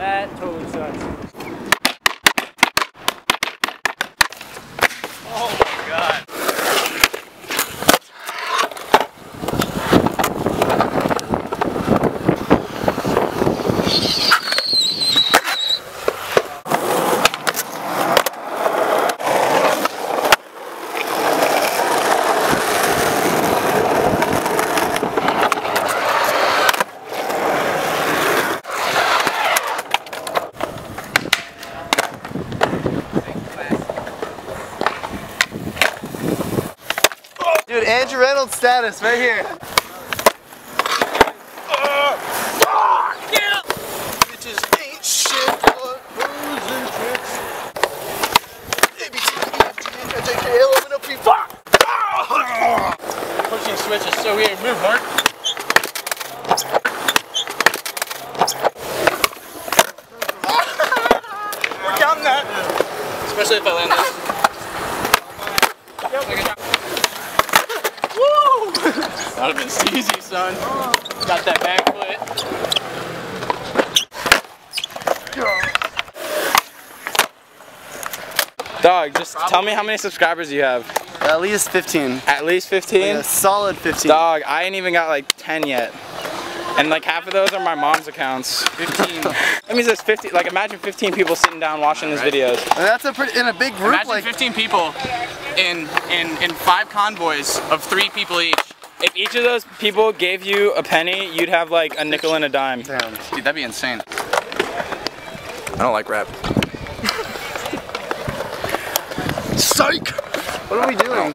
That totally sucks. Oh my god. Dude, Andrew Reynolds status right here. Yeah. Bitches ain't shit but booze and tricks. ABCDEFGHIJK, fuck! Pushing switch is so weird. Move, Mark. We're counting that. Especially if I land this. Woo! That would have been easy, son. Got that back foot. Dog, just tell me how many subscribers you have. At least 15. At least 15? Like a solid 15. Dog, I ain't even got like 10 yet. And like half of those are my mom's accounts. 15. That means there's 50, like imagine 15 people sitting down watching these videos. And that's in a big group. Imagine like 15 people in 5 convoys of 3 people each. If each of those people gave you a penny, you'd have like a nickel and a dime. Damn. Dude, that'd be insane. I don't like rap. Psych! What are we doing?